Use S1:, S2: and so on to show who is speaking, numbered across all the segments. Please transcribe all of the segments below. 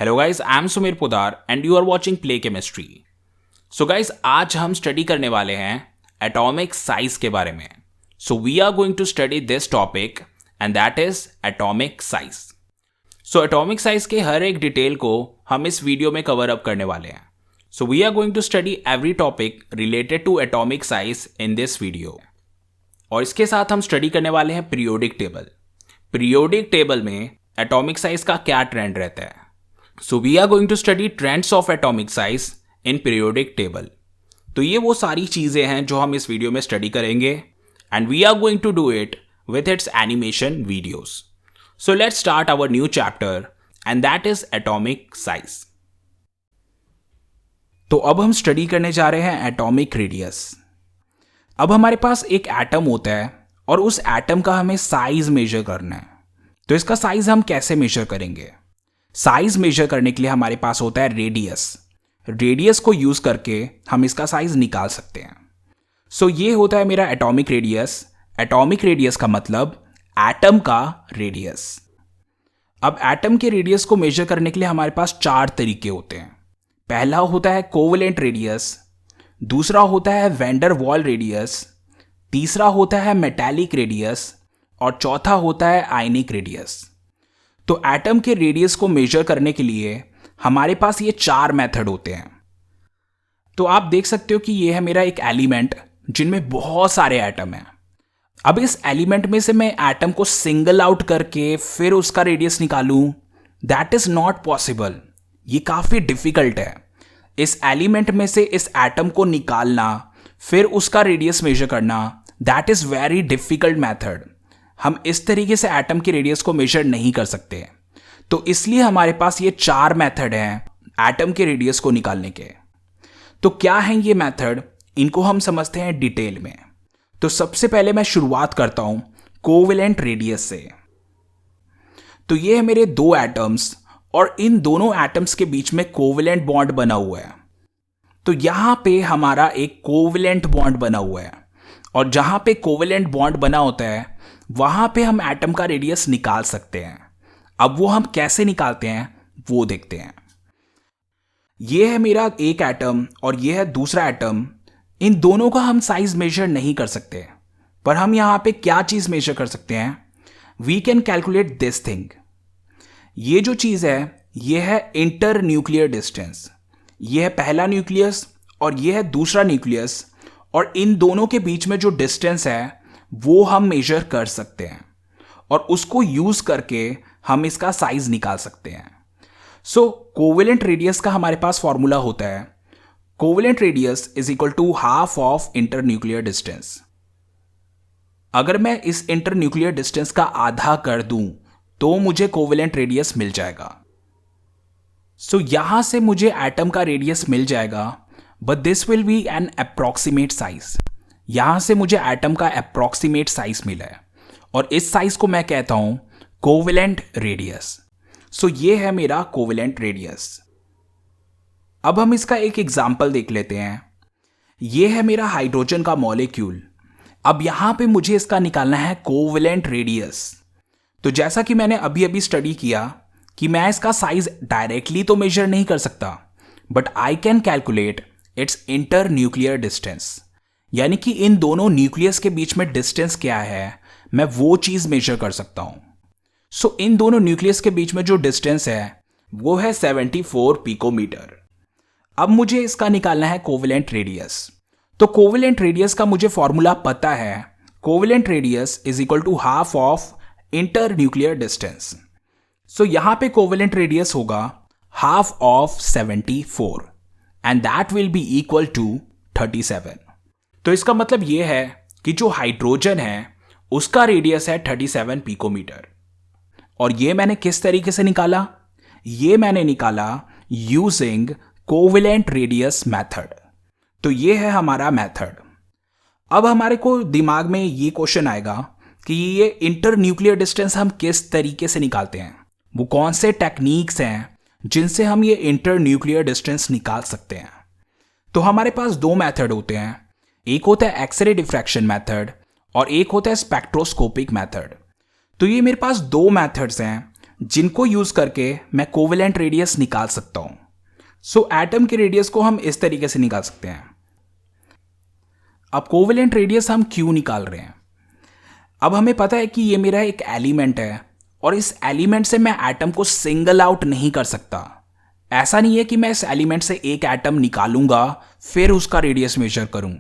S1: Hello guys, I am Sumeer Podar and you are watching play chemistry. So guys, आज हम study करने वाले हैं एटॉमिक साइज के बारे में। So we are going to study this topic and that is atomic size. So atomic size के हर एक डिटेल को हम इस वीडियो में कवर अप करने वाले हैं। So we are going to study every topic related to atomic size in this video. और इसके साथ हम स्टडी करने वाले हैं पीरियोडिक टेबल। पीरियोडिक टेबल में एटॉमिक साइज का क्या ट्रेंड रहता है। So we are going to study trends of atomic size in periodic table. तो ये वो सारी चीजें हैं जो हम इस वीडियो में स्टडी करेंगे and we are going to do it with its animation videos. So let's start our new chapter and that is atomic size. तो अब हम स्टडी करने जा रहे हैं एटॉमिक रेडियस। अब हमारे पास एक एटम होता है और उस एटम का हमें साइज मेजर करना है। तो इसका साइज हम कैसे मेजर करेंगे? साइज मेजर करने के लिए हमारे पास होता है रेडियस। रेडियस को यूज करके हम इसका साइज निकाल सकते हैं। सो ये होता है मेरा एटॉमिक रेडियस। एटॉमिक रेडियस का मतलब एटम का रेडियस। अब एटम के रेडियस को मेजर करने के लिए हमारे पास चार तरीके होते हैं। पहला होता है कोवेलेंट रेडियस, दूसरा होता है वैन डर वाल रेडियस, तीसरा होता है मेटालिक रेडियस और चौथा होता है आयनिक रेडियस। तो एटम के रेडियस को मेजर करने के लिए हमारे पास ये चार मेथड होते हैं। तो आप देख सकते हो कि ये है मेरा एक एलिमेंट जिनमें बहुत सारे एटम हैं। अब इस एलिमेंट में से मैं एटम को सिंगल आउट करके फिर उसका रेडियस निकालूं, दैट इज नॉट पॉसिबल। ये काफी डिफिकल्ट है। इस एलिमेंट में से इस एटम को निकालना फिर उसका रेडियस मेजर करना, that is very difficult method. हम इस तरीके से एटम के रेडियस को मेजर नहीं कर सकते। तो इसलिए हमारे पास ये चार मेथड हैं एटम के रेडियस को निकालने के। तो क्या हैं ये मेथड, इनको हम समझते हैं डिटेल में। तो सबसे पहले मैं शुरुआत करता हूं कोवेलेंट रेडियस से। तो ये है मेरे दो एटम्स और इन दोनों एटम्स के बीच में कोवेलेंट बॉन्ड बना हुआ है। तो यहां पे हमारा एक कोवेलेंट बॉन्ड बना हुआ है और जहां पे कोवेलेंट बॉन्ड बना होता है वहां पे हम एटम का रेडियस निकाल सकते हैं। अब वो हम कैसे निकालते हैं वो देखते हैं। ये है मेरा एक एटम और ये है दूसरा एटम। इन दोनों का हम साइज मेजर नहीं कर सकते, पर हम यहां पे क्या चीज मेजर कर सकते हैं? We can calculate this thing. ये जो चीज है ये है इंटर न्यूक्लियर डिस्टेंस। ये है पहला न्यूक्लियस और ये है दूसरा न्यूक्लियस, और इन दोनों के बीच में जो डिस्टेंस है वो हम मेजर कर सकते हैं और उसको यूज करके हम इसका साइज निकाल सकते हैं। सो कोवेलेंट रेडियस का हमारे पास फॉर्मूला होता है covalent radius is equal to half of inter nuclear distance. अगर मैं इस इंटर न्यूक्लियर डिस्टेंस का आधा कर दूं तो मुझे कोवेलेंट रेडियस मिल जाएगा। सो यहां से मुझे एटम का रेडियस मिल जाएगा, but this will be an approximate size. यहां से मुझे एटम का अप्रॉक्सीमेट साइज मिला है और इस साइज को मैं कहता हूं कोवेलेंट रेडियस। सो ये है मेरा कोवेलेंट रेडियस। अब हम इसका एक एग्जांपल देख लेते हैं। ये है मेरा हाइड्रोजन का मॉलिक्यूल। अब यहां पे मुझे इसका निकालना है कोवेलेंट रेडियस। तो जैसा कि मैंने अभी अभी स्टडी किया कि मैं इसका साइज डायरेक्टली तो मेजर नहीं कर सकता, but I can calculate its inter nuclear distance. यानी कि इन दोनों न्यूक्लियस के बीच में डिस्टेंस क्या है मैं वो चीज मेजर कर सकता हूं। सो इन दोनों न्यूक्लियस के बीच में जो डिस्टेंस है वो है 74 पिकोमीटर। अब मुझे इसका निकालना है कोवेलेंट रेडियस। तो कोवेलेंट रेडियस का मुझे फॉर्मूला पता है, covalent radius is equal to half of inter nuclear distance. So यहां पे कोवेलेंट रेडियस होगा half of 74 and that will be equal to 37। तो इसका मतलब यह है कि जो हाइड्रोजन है उसका रेडियस है 37 पिकोमीटर। और ये मैंने किस तरीके से निकाला? ये मैंने निकाला यूजिंग कोवेलेंट रेडियस मेथड। तो ये है हमारा मेथड। अब हमारे को दिमाग में ये क्वेश्चन आएगा कि ये इंटर न्यूक्लियर डिस्टेंस हम किस तरीके से निकालते हैं, वो कौन से टेक्निक्स हैं जिनसे हम ये इंटर न्यूक्लियर डिस्टेंस निकाल सकते हैं। तो हमारे पास दो मेथड होते हैं, एक होता है एक्सरे डिफ्रैक्शन मेथड और एक होता है स्पेक्ट्रोस्कोपिक मेथड। तो ये मेरे पास दो मेथड्स हैं जिनको यूज करके मैं कोवेलेंट रेडियस निकाल सकता हूं। सो एटम के रेडियस को हम इस तरीके से निकाल सकते हैं। अब कोवेलेंट रेडियस हम क्यों निकाल रहे हैं? अब हमें पता है कि ये मेरा एक एलिमेंट है और इस एलिमेंट से मैं एटम को सिंगल आउट नहीं कर सकता। ऐसा नहीं है कि मैं इस एलिमेंट से एक एटम निकालूंगा फिर उसका रेडियस मेजर करूं।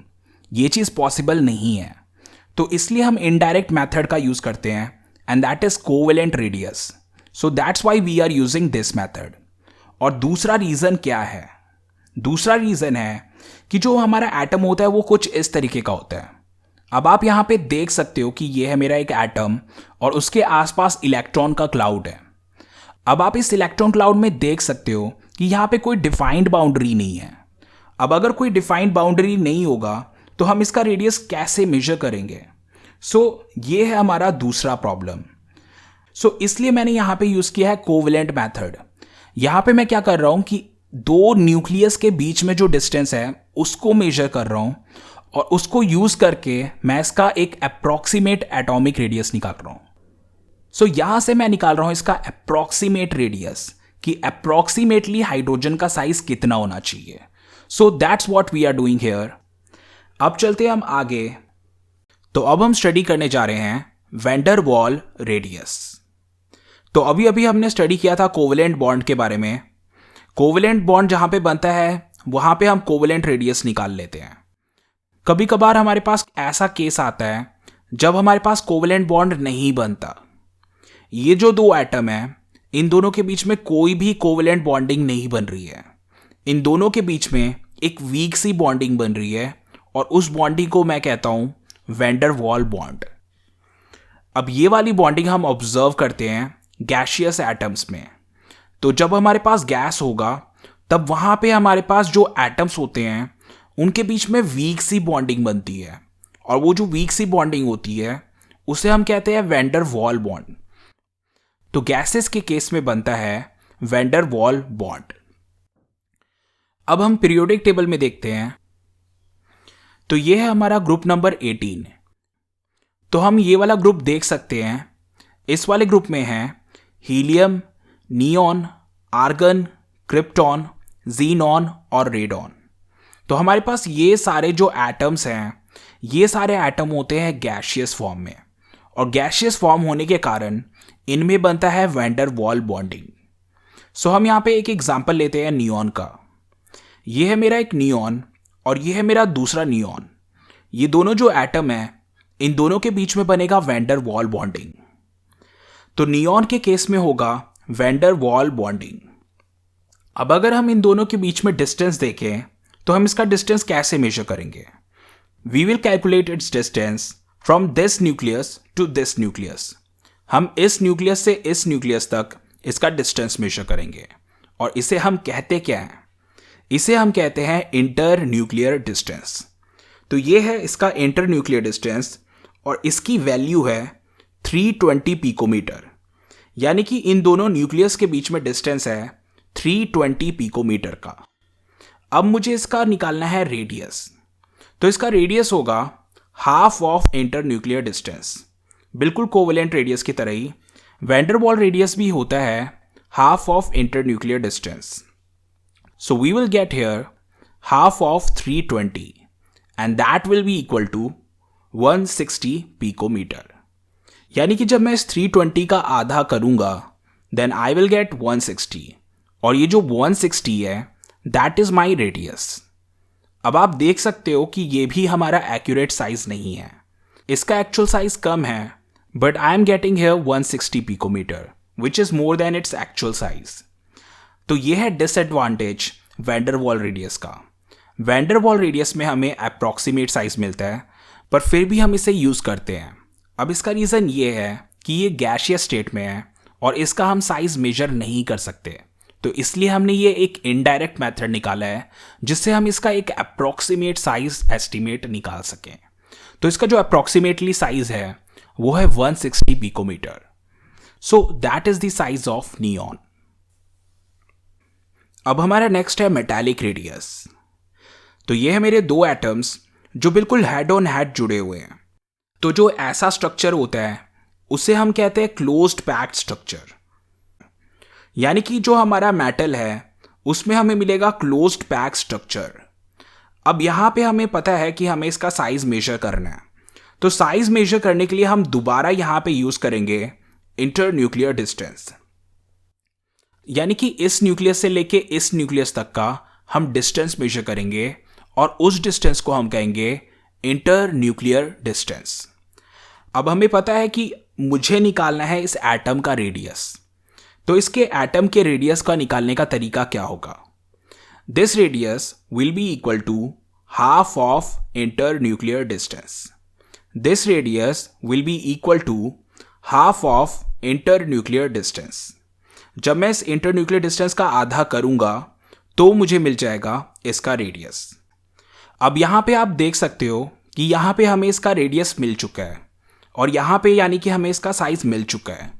S1: ये चीज पॉसिबल नहीं है। तो इसलिए हम इनडायरेक्ट मेथड का यूज करते हैं and that is covalent radius. So that's why we are using this method. और दूसरा रीजन क्या है? दूसरा रीजन है कि जो हमारा एटम होता है वो कुछ इस तरीके का होता है। अब आप यहां पे देख सकते हो कि ये है मेरा एक एटम और उसके आसपास इलेक्ट्रॉन का क्लाउड है। अब आप इस इलेक्ट्रॉन क्लाउड में देख सकते हो कि यहां पे कोई डिफाइंड बाउंड्री नहीं है। अब अगर कोई डिफाइंड बाउंड्री नहीं होगा तो हम इसका रेडियस कैसे मेजर करेंगे? ये है हमारा दूसरा प्रॉब्लम। इसलिए मैंने यहां पे यूज किया है कोवेलेंट मेथड। यहां पे मैं क्या कर रहा हूं कि दो न्यूक्लियस के बीच में जो डिस्टेंस है उसको मेजर कर रहा हूं और उसको यूज करके मैं इसका एक अप्रॉक्सीमेट एटॉमिक रेडियस निकाल रहा हूं। यहां से मैं निकाल रहा हूं इसका अप्रॉक्सीमेट रेडियस कि अप्रॉक्सीमेटली हाइड्रोजन का साइज कितना होना चाहिए। That's what we are doing here. अब चलते हैं हम आगे। तो अब हम स्टडी करने जा रहे हैं वैन वाल रेडियस। तो अभी अभी हमने स्टडी किया था कोवेलेंट बॉन्ड के बारे में। कोवेलेंट बॉन्ड जहां पे बनता है वहां पे हम कोवेलेंट रेडियस निकाल लेते हैं। कभी कभार हमारे पास ऐसा केस आता है जब हमारे पास कोवेलेंट बॉन्ड नहीं बनता। ये जो दो एटम है इन दोनों के बीच में कोई भी कोवेलेंट बॉन्डिंग नहीं बन रही है। इन दोनों के बीच में एक वीक सी बॉन्डिंग बन रही है और उस बॉन्डिंग को मैं कहता हूं वैन वाल बॉन्ड। अब ये वाली बॉन्डिंग हम ऑब्जर्व करते हैं गैसियस एटम्स में। तो जब हमारे पास गैस होगा तब वहां पे हमारे पास जो एटम्स होते हैं उनके बीच में वीक सी बॉन्डिंग बनती है और वो जो वीक सी बॉन्डिंग होती है उसे हम कहते हैं वैन वाल बॉन्ड। तो गैसेस के केस में बनता है वैन वाल बॉन्ड। अब हम पीरियोडिक टेबल में देखते हैं। तो ये है हमारा ग्रुप नंबर 18। तो हम ये वाला ग्रुप देख सकते हैं। इस वाले ग्रुप में है helium, neon, argon, krypton, xenon और रेडॉन। तो हमारे पास ये सारे जो एटम्स हैं ये सारे एटम होते हैं गैसियस फॉर्म में और गैसियस फॉर्म होने के कारण इनमें बनता है वैन वाल बॉन्डिंग। हम यहां पे एक एग्जांपल लेते हैं नियॉन का। ये है मेरा एक नियॉन और ये है मेरा दूसरा नियॉन। ये दोनों जो एटम है इन दोनों के बीच में बनेगा वैन वाल बॉन्डिंग। तो नियॉन के केस में होगा वैन वाल बॉन्डिंग। अब अगर हम इन दोनों के बीच में डिस्टेंस देखें तो हम इसका डिस्टेंस कैसे मेजर करेंगे? We will calculate its distance from this nucleus to this nucleus. हम इस न्यूक्लियस से इस न्यूक्लियस तक इसका डिस्टेंस मेजर करेंगे और इसे हम कहते क्या हैं? इसे हम कहते हैं इंटर न्यूक्लियर डिस्टेंस। तो ये है इसका इंटर न्यूक्लियर डिस्टेंस और इसकी वैल्यू है 320 पिकोमीटर। यानी कि इन दोनों न्यूक्लियस के बीच में डिस्टेंस है 320 पिकोमीटर का। अब मुझे इसका निकालना है रेडियस। तो इसका रेडियस होगा half of inter nuclear distance. बिल्कुल कोवेलेंट रेडियस की तरह ही वैन वाल रेडियस भी होता है half of inter nuclear distance. So we will get here half of 320 and that will be equal to 160 picometer। यानी कि जब मैं इस 320 का आधा करूंगा then I will get 160 और ये जो 160 है that is my radius। अब आप देख सकते हो कि ये भी हमारा एक्यूरेट साइज नहीं है। इसका एक्चुअल साइज कम है but I am getting here 160 picometer which is more than its actual size। तो ये है डिसएडवांटेज वैन वाल रेडियस का। वैन वाल रेडियस में हमें अप्रॉक्सीमेट साइज मिलता है पर फिर भी हम इसे यूज करते हैं। अब इसका रीजन ये है कि ये गैसियस स्टेट में है और इसका हम साइज मेजर नहीं कर सकते। तो इसलिए हमने ये एक इनडायरेक्ट मेथड निकाला है जिससे हम इसका एक अप्रॉक्सीमेट साइज एस्टिमेट निकाल सकें। तो इसका जो अप्रॉक्सीमेटली साइज है वो है 160 picometre. So that is the size of neon. अब हमारा नेक्स्ट है मेटालिक रेडियस। तो ये है मेरे दो एटम्स जो बिल्कुल हेड ऑन हेड जुड़े हुए हैं। तो जो ऐसा स्ट्रक्चर होता है उसे हम कहते हैं क्लोज्ड पैक्ड स्ट्रक्चर। यानी कि जो हमारा मेटल है उसमें हमें मिलेगा क्लोज्ड पैक स्ट्रक्चर। अब यहाँ पे हमें पता है कि हमें इसका साइज मेजर करना है, तो साइज मेजर करने के लिए हम दोबारा यहाँ पे यूज करेंगे इंटर न्यूक्लियर डिस्टेंस, यानी कि इस न्यूक्लियस से लेके इस न्यूक्लियस तक का हम डिस्टेंस मेजर करेंगे और उस डिस्टेंस को हम कहेंगे इंटर न्यूक्लियर डिस्टेंस। अब हमें पता है कि मुझे निकालना है इस एटम का रेडियस, तो इसके एटम के रेडियस का निकालने का तरीका क्या होगा? This radius will be equal to half of inter nuclear distance. This radius will be equal to half of inter nuclear distance. जब मैं इस इंटर न्यूक्लियर डिस्टेंस का आधा करूंगा तो मुझे मिल जाएगा इसका रेडियस। अब यहां पे आप देख सकते हो कि यहां पे हमें इसका रेडियस मिल चुका है और यहां पे यानी कि हमें इसका साइज मिल चुका है।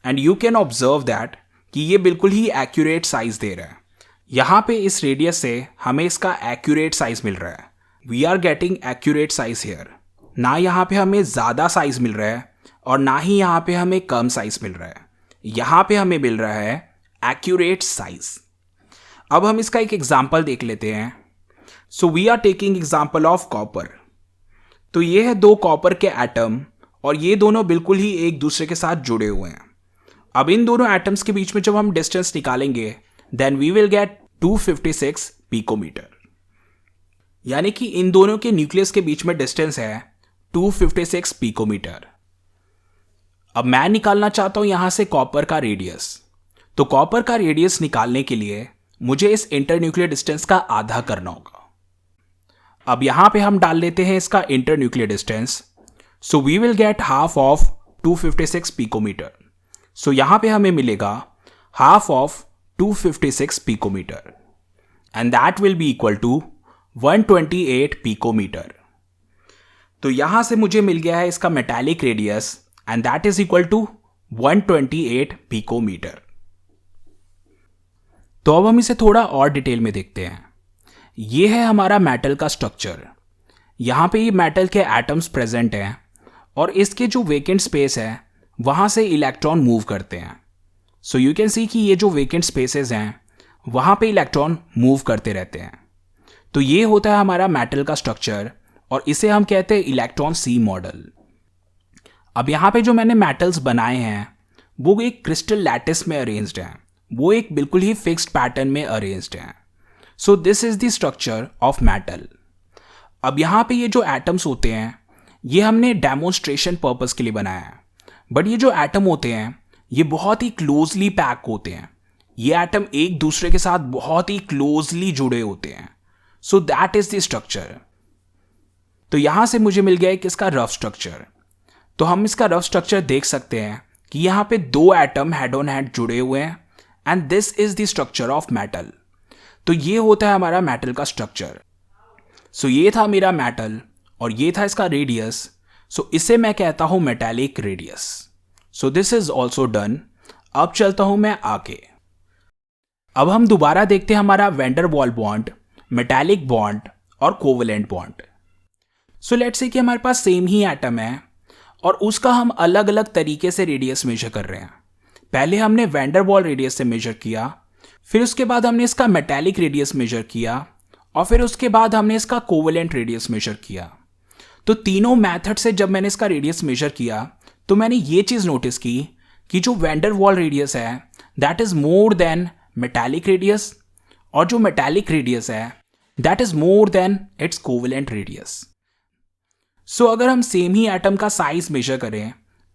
S1: And you can observe that कि ये बिल्कुल ही एक्यूरेट साइज दे रहा है। यहां पे इस रेडियस से हमें इसका एक्यूरेट साइज मिल रहा है। We are getting accurate size here. ना यहां पे हमें ज़्यादा साइज मिल रहा है और ना ही यहां पे हमें कम साइज मिल रहा है, यहां पे हमें मिल रहा है एक्यूरेट साइज। अब हम इसका एक एग्जाम्पल देख लेते हैं। So we are taking example of copper. तो ये है दो कॉपर के एटम और ये दोनों बिल्कुल ही एक दूसरे के साथ जुड़े हुए हैं। अब इन दोनों एटम्स के बीच में जब हम डिस्टेंस निकालेंगे then we will get 256 picometre, यानी कि इन दोनों के न्यूक्लियस के बीच में डिस्टेंस है 256 पिकोमीटर। अब मैं निकालना चाहता हूं यहां से कॉपर का रेडियस। तो कॉपर का रेडियस निकालने के लिए मुझे इस इंटर न्यूक्लियर डिस्टेंस का आधा करना होगा। अब यहां पे हम डाल लेते हैं इसका inter nuclear distance. So we will get half of 256 picometre. So यहां पे हमें मिलेगा हाफ of 256 picometre and that will be equal to 128 picometre. तो यहां से मुझे मिल गया है इसका metallic radius and that is equal to 128 picometre. तो अब हम इसे थोड़ा और डिटेल में देखते हैं। ये है हमारा मेटल का स्ट्रक्चर। यहां पे ये मेटल के एटम्स प्रेजेंट हैं और इसके जो वेकेंट स्पेस है वहां से इलेक्ट्रॉन मूव करते हैं। सो यू कैन सी कि ये जो वेकेंट स्पेसेस हैं वहां पे इलेक्ट्रॉन मूव करते रहते हैं। तो ये होता है हमारा मेटल का स्ट्रक्चर और इसे हम कहते हैं इलेक्ट्रॉन सी मॉडल। अब यहां पे जो मैंने मेटल्स बनाए हैं वो एक क्रिस्टल लैटिस में अरेंज्ड हैं, वो एक बिल्कुल ही फिक्स्ड पैटर्न में अरेंज्ड हैं। सो this is the structure of metal. अब यहां पे ये जो एटम्स होते हैं ये हमने डेमोन्स्ट्रेशन पर्पस के लिए बनाया है, बट ये जो एटम होते हैं ये बहुत ही क्लोजली पैक होते हैं। ये एटम एक दूसरे के साथ बहुत ही क्लोजली जुड़े होते हैं। सो दैट इज द स्ट्रक्चर। तो यहां से मुझे मिल गया एक इसका रफ स्ट्रक्चर। तो हम इसका रफ स्ट्रक्चर देख सकते हैं कि यहां पे दो एटम हेड ऑन हेड जुड़े हुए हैं and this is the structure of metal. तो ये होता है हमारा मेटल का स्ट्रक्चर। सो ये था मेरा मेटल और ये था इसका रेडियस। सो इसे मैं कहता हूं metallic radius. So this is also done. अब चलता हूं मैं आगे। अब हम दोबारा देखते हैं हमारा वैन डर वाल बॉन्ड, मेटालिक बॉन्ड और covalent bond. So let's say कि हमारे पास सेम ही एटम है और उसका हम अलग अलग तरीके से रेडियस मेजर कर रहे हैं। पहले हमने वैन डर वाल रेडियस से मेजर किया, फिर उसके बाद हमने इसका मेटालिक रेडियस मेजर किया और फिर उसके बाद हमने इसका कोवेलेंट रेडियस मेजर किया। तो तीनों मेथड से जब मैंने इसका रेडियस मेजर किया तो मैंने ये चीज़ नोटिस की कि जो वैन डर वाल रेडियस है that is more than metallic radius और जो मेटालिक रेडियस है that is more than its covalent radius. So अगर हम सेम ही एटम का साइज मेजर करें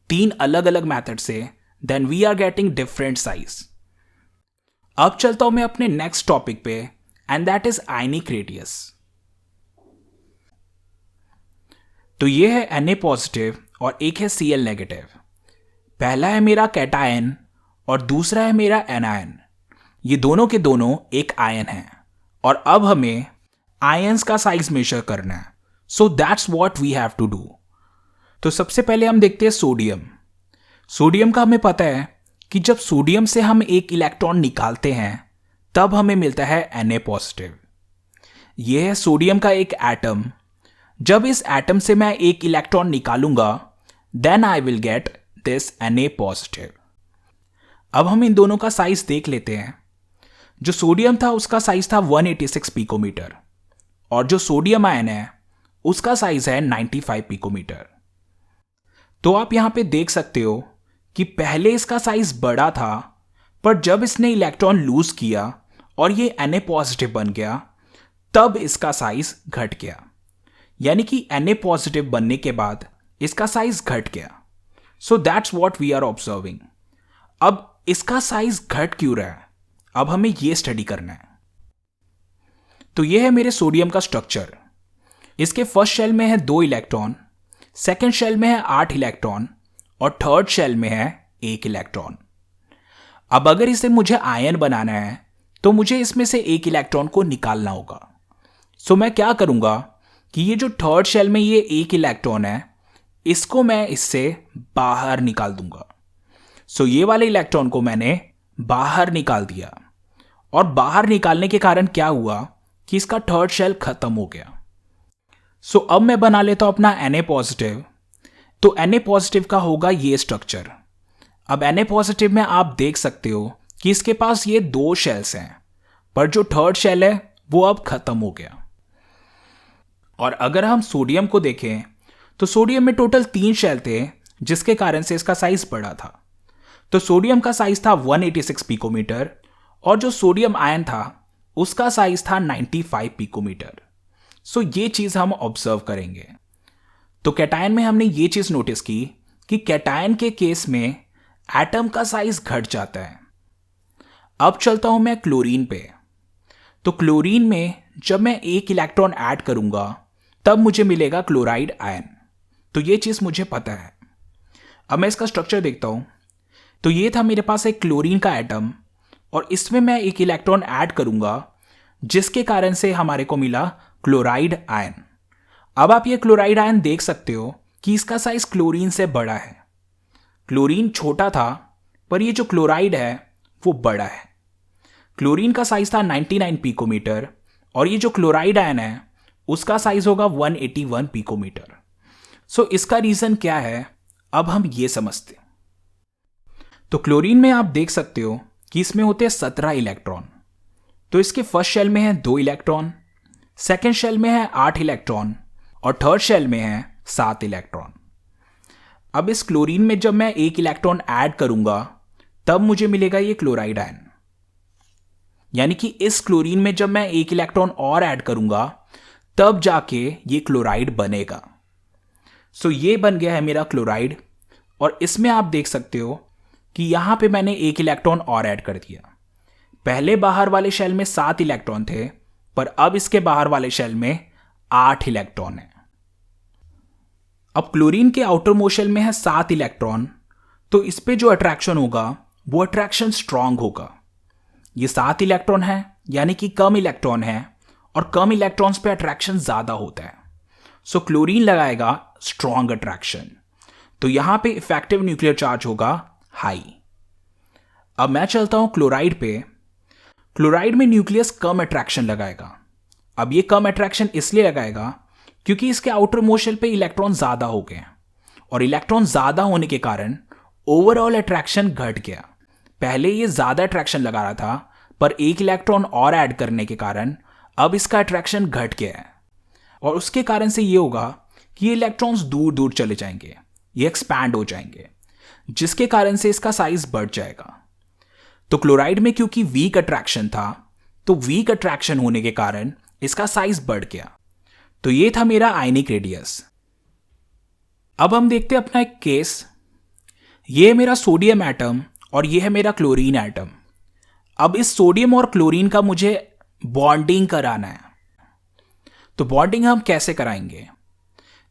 S1: तीन अलग अलग मेथड से then we are getting different size. अब चलता हूं मैं अपने नेक्स्ट टॉपिक पे and that is ionic radius. तो ये है Na पॉजिटिव और एक है Cl नेगेटिव। पहला है मेरा कैटायन और दूसरा है मेरा एनायन। ये दोनों के दोनों एक आयन है और अब हमें आयंस का साइज मेजर करना है। So that's what we have to do. तो सबसे पहले हम देखते हैं सोडियम। सोडियम का हमें पता है कि जब सोडियम से हम एक इलेक्ट्रॉन निकालते हैं तब हमें मिलता है Na पॉजिटिव। यह है सोडियम का एक एटम। जब इस एटम से मैं एक इलेक्ट्रॉन निकालूंगा then I will get this Na positive. अब हम इन दोनों का साइज देख लेते हैं। जो सोडियम था उसका साइज था 186 पिकोमीटर और जो सोडियम आयन है उसका साइज है 95 पिकोमीटर। तो आप यहां पे देख सकते हो कि पहले इसका साइज बड़ा था, पर जब इसने इलेक्ट्रॉन लूज किया और ये Na पॉजिटिव बन गया तब इसका साइज घट गया। यानी कि Na पॉजिटिव बनने के बाद इसका साइज घट गया। So that's what we are observing. अब इसका साइज घट क्यों रहा है, अब हमें यह स्टडी करना है। तो यह है मेरे सोडियम का स्ट्रक्चर। इसके फर्स्ट शेल में है 2 इलेक्ट्रॉन, सेकेंड शेल में है 8 इलेक्ट्रॉन और थर्ड शेल में है 1 इलेक्ट्रॉन। अब अगर इसे मुझे आयन बनाना है तो मुझे इसमें से 1 इलेक्ट्रॉन को निकालना होगा। सो मैं क्या करूंगा कि ये जो थर्ड शेल में ये 1 इलेक्ट्रॉन है इसको मैं इससे बाहर निकाल दूंगा। सो ये वाले इलेक्ट्रॉन को मैंने बाहर निकाल दिया और बाहर निकालने के कारण क्या हुआ कि इसका थर्ड शेल खत्म हो गया। सो अब मैं बना लेता हूं अपना Na पॉजिटिव। तो Na पॉजिटिव का होगा ये स्ट्रक्चर। अब Na पॉजिटिव में आप देख सकते हो कि इसके पास ये 2 शेल्स हैं, पर जो थर्ड शेल है वो अब खत्म हो गया। और अगर हम सोडियम को देखें तो सोडियम में टोटल 3 शेल थे, जिसके कारण से इसका साइज बड़ा था। तो सोडियम का साइज था 186 पिकोमीटर और जो सोडियम आयन था उसका साइज था 95 पिकोमीटर। सो ये चीज हम ऑब्जर्व करेंगे। तो कैटायन में हमने ये चीज नोटिस की कि कैटायन के केस में एटम का साइज घट जाता है। अब चलता हूं मैं क्लोरीन पे। तो क्लोरीन में जब मैं 1 इलेक्ट्रॉन ऐड करूंगा तब मुझे मिलेगा क्लोराइड आयन। तो ये चीज मुझे पता है। अब मैं इसका स्ट्रक्चर देखता हूं। तो ये था मेरे पास एक क्लोरीन का एटम और इसमें मैं 1 इलेक्ट्रॉन ऐड करूंगा जिसके कारण से हमारे को मिला क्लोराइड आयन। अब आप ये क्लोराइड आयन देख सकते हो कि इसका साइज क्लोरीन से बड़ा है। क्लोरीन छोटा था, पर ये जो क्लोराइड है वो बड़ा है। क्लोरीन का साइज था 99 पिकोमीटर और ये जो क्लोराइड आयन है उसका साइज होगा 181 पिकोमीटर। सो इसका रीजन क्या है, अब हम ये समझते हैं। तो क्लोरीन में आप देख सकते हो कि इसमें होते हैं 17 इलेक्ट्रॉन। तो इसके फर्स्ट शेल में है 2 इलेक्ट्रॉन, सेकेंड शेल में है 8 इलेक्ट्रॉन और थर्ड शेल में है 7 इलेक्ट्रॉन। अब इस क्लोरीन में जब मैं 1 इलेक्ट्रॉन ऐड करूंगा तब मुझे मिलेगा ये क्लोराइड आयन। यानी कि इस क्लोरीन में जब मैं 1 इलेक्ट्रॉन और ऐड करूंगा तब जाके ये क्लोराइड बनेगा। सो ये बन गया है मेरा क्लोराइड। और इसमें आप देख सकते हो कि यहां पे मैंने 1 इलेक्ट्रॉन और ऐड कर दिया। पहले बाहर वाले शेल में 7 इलेक्ट्रॉन थे, पर अब इसके बाहर वाले शेल में 8 इलेक्ट्रॉन है। अब क्लोरीन के आउटर मोस्ट शेल में है 7 इलेक्ट्रॉन, तो इस पे जो अट्रैक्शन होगा वो अट्रैक्शन स्ट्रांग होगा। ये 7 इलेक्ट्रॉन है यानी कि कम इलेक्ट्रॉन है और कम इलेक्ट्रॉन्स पे अट्रैक्शन ज्यादा होता है। सो क्लोरीन लगाएगा स्ट्रांग अट्रैक्शन, तो यहां पे इफेक्टिव न्यूक्लियर चार्ज होगा हाई। अब मैं चलता हूं क्लोराइड पे। क्लोराइड में न्यूक्लियस कम अट्रैक्शन लगाएगा। अब ये कम अट्रैक्शन इसलिए लगाएगा क्योंकि इसके आउटर मोस्ट शेल पे इलेक्ट्रॉन ज्यादा हो गए और इलेक्ट्रॉन ज्यादा होने के कारण ओवरऑल अट्रैक्शन घट गया। पहले ये ज्यादा अट्रैक्शन लगा रहा था, पर 1 इलेक्ट्रॉन और ऐड करने के कारण अब इसका अट्रैक्शन घट गया है और उसके कारण से ये होगा कि ये इलेक्ट्रॉन्स दूर दूर चले जाएंगे, ये एक्सपैंड हो जाएंगे, जिसके कारण से इसका साइज बढ़ जाएगा। तो क्लोराइड में क्योंकि वीक अट्रैक्शन था, तो वीक अट्रैक्शन होने के कारण इसका साइज बढ़ गया। तो ये था मेरा आयनिक रेडियस। अब हम देखते हैं अपना एक केस। ये है मेरा सोडियम एटम और ये है मेरा क्लोरीन एटम। अब इस सोडियम और क्लोरीन का मुझे बॉन्डिंग कराना है। तो बॉन्डिंग हम कैसे कराएंगे?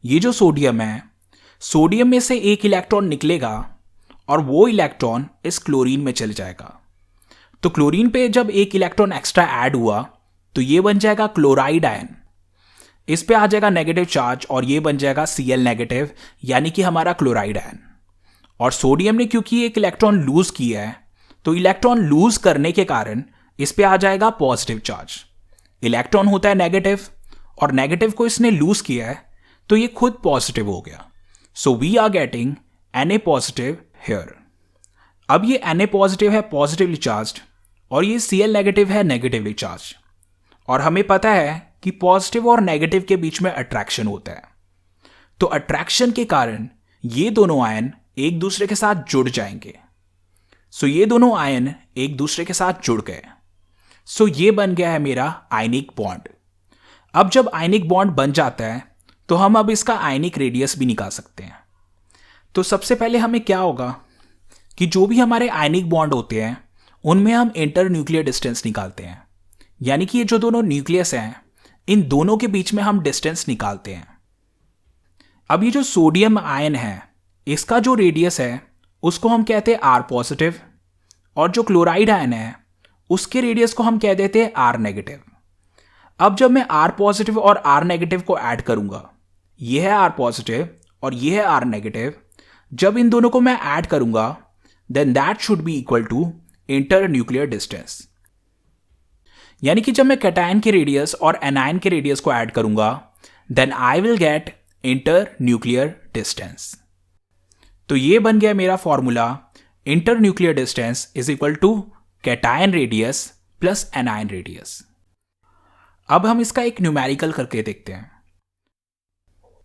S1: ये जो सोडियम है, सोडियम में से 1 इलेक्ट्रॉन निकलेगा और वो इलेक्ट्रॉन इस क्लोरीन में चले जाएगा। तो क्लोरीन पे जब 1 इलेक्ट्रॉन एक्स्ट्रा ऐड हुआ तो ये बन जाएगा क्लोराइड आयन। इस पे आ जाएगा नेगेटिव चार्ज और ये बन जाएगा Cl नेगेटिव, यानी कि हमारा क्लोराइड आयन। और सोडियम ने क्योंकि 1 इलेक्ट्रॉन लूज किया है, तो इलेक्ट्रॉन लूज करने के कारण इस पे आ जाएगा पॉजिटिव चार्ज। इलेक्ट्रॉन होता है नेगेटिव और नेगेटिव को इसने लूज किया है तो ये खुद पॉजिटिव हो गया। So we are getting Na positive here. अब ये Na पॉजिटिव है पॉजिटिवली चार्ज्ड और ये Cl नेगेटिव है नेगेटिवली चार्ज्ड, और हमें पता है कि पॉजिटिव और नेगेटिव के बीच में अट्रैक्शन होता है। तो अट्रैक्शन के कारण ये दोनों आयन एक दूसरे के साथ जुड़ जाएंगे। सो ये दोनों आयन एक दूसरे के साथ जुड़ गए। सो ये बन गया है मेरा आयनिक बॉन्ड। अब जब आयनिक बॉन्ड बन जाता है तो हम अब इसका आयनिक रेडियस भी निकाल सकते हैं। तो सबसे पहले हमें क्या होगा कि जो भी हमारे आयनिक बॉन्ड होते हैं उनमें हम इंटर न्यूक्लियर डिस्टेंस निकालते हैं, यानी कि ये जो दोनों न्यूक्लियस हैं इन दोनों के बीच में हम डिस्टेंस निकालते हैं। अब ये जो सोडियम आयन है इसका जो रेडियस है उसको हम कहते हैं आर पॉजिटिव, और जो क्लोराइड आयन है उसके रेडियस को हम कह देते हैं आर नेगेटिव। अब जब मैं आर पॉजिटिव और आर नेगेटिव को ऐड करूंगा, यह है आर पॉजिटिव और यह है आर नेगेटिव, जब इन दोनों को मैं ऐड करूंगा then that should be equal to inter nuclear distance. यानी कि जब मैं कैटायन के रेडियस और एनायन के रेडियस को ऐड करूंगा then I will get inter nuclear distance. तो ये बन गया मेरा formula, inter nuclear distance is equal to cation radius plus anion radius. अब हम इसका एक न्यूमेरिकल करके देखते हैं।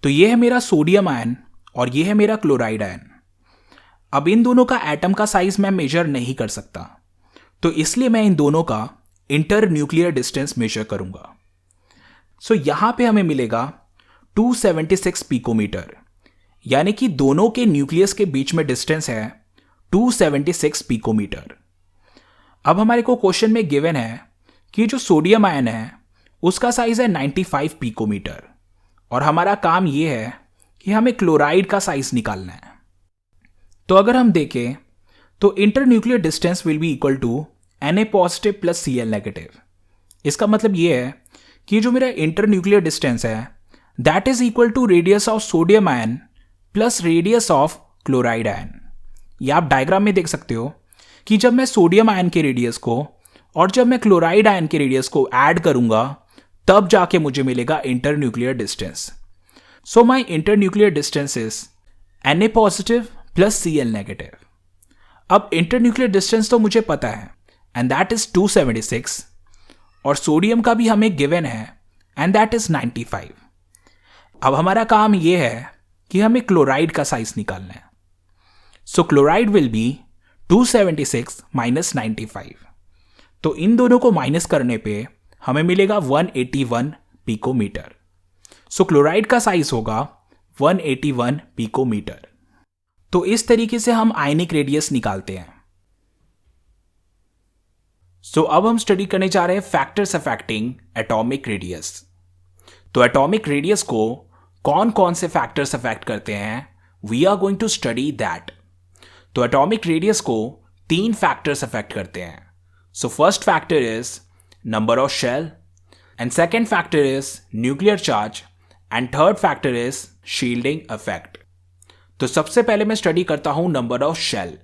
S1: तो ये है मेरा सोडियम आयन और ये है मेरा क्लोराइड आयन। अब इन दोनों का एटम का साइज मैं मेजर नहीं कर सकता, तो इसलिए मैं इन दोनों का इंटर न्यूक्लियर डिस्टेंस मेजर करूंगा। सो यहां पे हमें मिलेगा 276 पिकोमीटर, यानी कि दोनों के न्यूक्लियस के बीच में डिस्टेंस है 276 पिकोमीटर। अब हमारे को क्वेश्चन में गिवन है कि जो सोडियम आयन है उसका साइज है 95 पिकोमीटर, और हमारा काम यह है कि हमें क्लोराइड का साइज निकालना है। तो अगर हम देखें तो inter nuclear distance will be equal to Na positive plus Cl negative. इसका मतलब यह है कि जो मेरा इंटर न्यूक्लियर डिस्टेंस है that is equal to radius of sodium ion plus radius of chloride ion. ये आप डायग्राम में देख सकते हो कि जब मैं सोडियम आयन के रेडियस को और जब मैं क्लोराइड आयन के रेडियस को ऐड करूंगा तब जाके मुझे मिलेगा inter nuclear distance. So my inter nuclear distance is Na positive plus Cl negative. अब इंटर न्यूक्लियर डिस्टेंस तो मुझे पता है एंड दैट इज 276, और सोडियम का भी हमें गिवन है एंड दैट इज 95। अब हमारा काम यह है कि हमें क्लोराइड का साइज निकालना है। सो क्लोराइड विल बी 276 माइनस 95। तो इन दोनों को माइनस करने पे हमें मिलेगा 181 पिकोमीटर। सो क्लोराइड का साइज होगा 181 पिकोमीटर। तो इस तरीके से हम आयनिक रेडियस निकालते हैं। सो अब हम स्टडी करने जा रहे हैं फैक्टर्स अफेक्टिंग एटॉमिक रेडियस। तो एटॉमिक रेडियस को कौन कौन से फैक्टर्स अफेक्ट करते हैं, we are going to study that. तो एटॉमिक रेडियस को 3 फैक्टर्स अफेक्ट करते हैं। So first factor is number of shell, and second factor is nuclear charge, and third factor is shielding effect. तो सबसे पहले मैं स्टडी करता हूं नंबर ऑफ शेल।